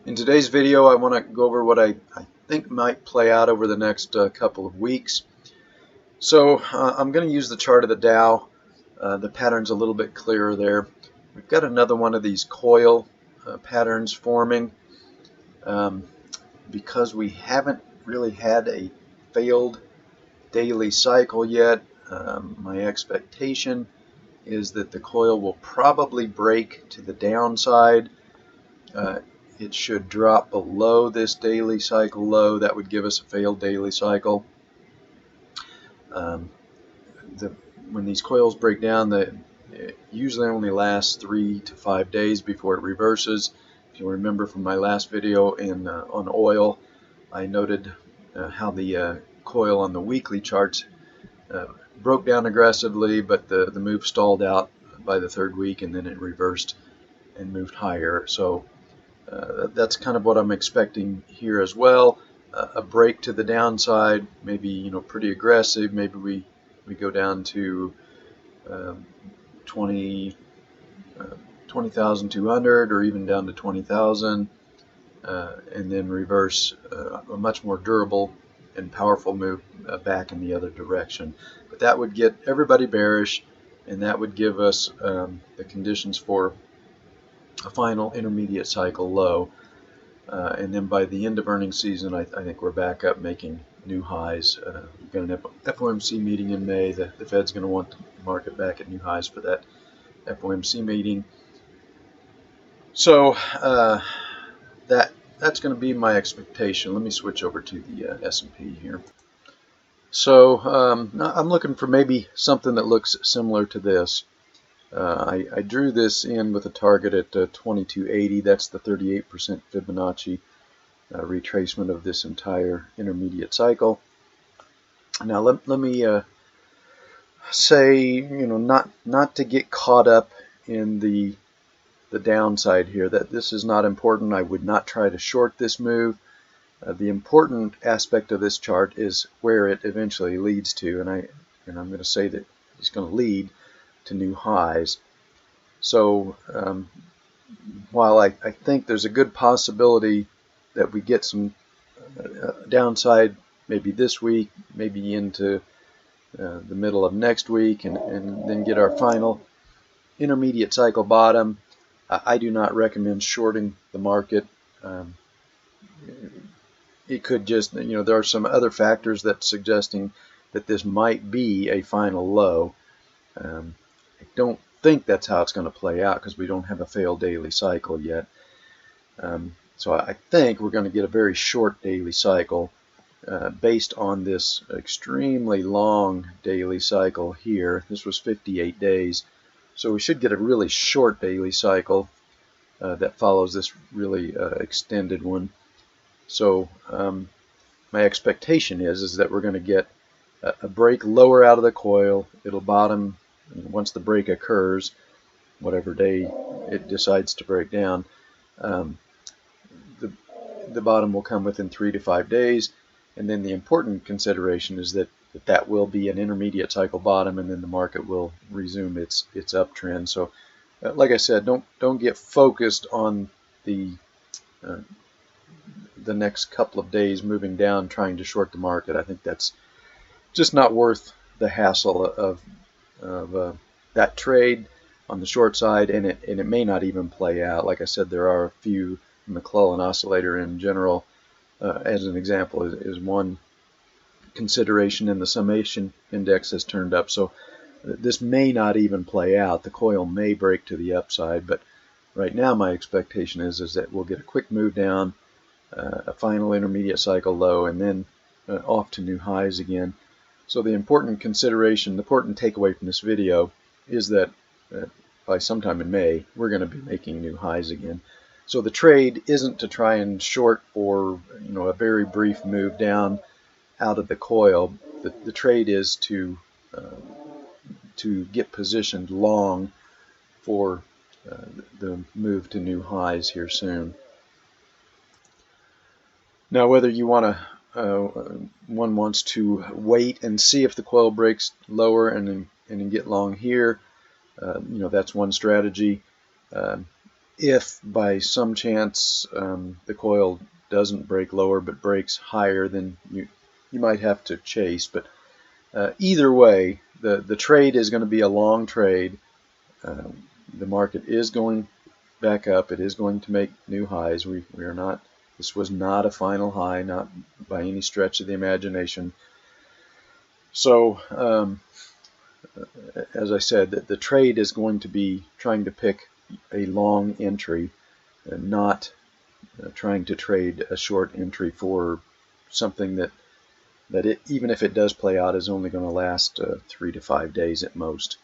In today's video, I want to go over what I think might play out over the next couple of weeks. So I'm going to use the chart of the Dow. The pattern's a little bit clearer there. We've got another one of these coil patterns forming. Because we haven't really had a failed daily cycle yet, my expectation is that the coil will probably break to the downside. It should drop below this daily cycle low. That would give us a failed daily cycle. When these coils break down, it usually only lasts 3 to 5 days before it reverses. If you remember from my last video on oil, I noted how the coil on the weekly charts broke down aggressively, but the move stalled out by the third week, and then it reversed and moved higher. So that's kind of what I'm expecting here as well. A break to the downside, maybe pretty aggressive. Maybe we go down to 20,200 or even down to 20,000, and then reverse a much more durable and powerful move back in the other direction. But that would get everybody bearish, and that would give us the conditions for a final intermediate cycle low. And then by the end of earnings season, I think we're back up making new highs. We've got an FOMC meeting in May. The Fed's going to want the market back at new highs for that FOMC meeting. So that's going to be my expectation. Let me switch over to the S&P here. So I'm looking for maybe something that looks similar to this. I drew this in with a target at 2280. That's the 38% Fibonacci retracement of this entire intermediate cycle. Now let me say, not to get caught up in the downside here, that this is not important. I would not try to short this move. The important aspect of this chart is where it eventually leads to, and I'm going to say that it's going to lead to new highs. So while I think there's a good possibility that we get some downside maybe this week, maybe into the middle of next week, and then get our final intermediate cycle bottom, I do not recommend shorting the market. It could just, there are some other factors that suggesting that this might be a final low. I don't think that's how it's going to play out because we don't have a failed daily cycle yet. So I think we're going to get a very short daily cycle based on this extremely long daily cycle here. This was 58 days. So we should get a really short daily cycle that follows this really extended one. So my expectation is that we're going to get a break lower out of the coil. It'll bottom once the break occurs, whatever day it decides to break down. The bottom will come within 3 to 5 days, and then the important consideration is that will be an intermediate cycle bottom, and then the market will resume its uptrend. So like I said, don't get focused on the next couple of days moving down trying to short the market. I think that's just not worth the hassle of that trade on the short side, and it may not even play out. Like I said, there are a few. McClellan oscillator in general, as an example, is one consideration, and the summation index has turned up. So this may not even play out. The coil may break to the upside, but right now my expectation is that we'll get a quick move down, a final intermediate cycle low, and then off to new highs again. So the important consideration, the important takeaway from this video is that by sometime in May, we're going to be making new highs again. So the trade isn't to try and short for a very brief move down out of the coil. The trade is to get positioned long for the move to new highs here soon. Now, whether you want to one wants to wait and see if the coil breaks lower and then get long here, that's one strategy. If by some chance the coil doesn't break lower but breaks higher, then you might have to chase. But either way, the trade is going to be a long trade. The market is going back up. It is going to make new highs. We are not. This was not a final high, not by any stretch of the imagination. So, as I said, the trade is going to be trying to pick a long entry, and not trying to trade a short entry for something that even if it does play out, is only going to last 3 to 5 days at most.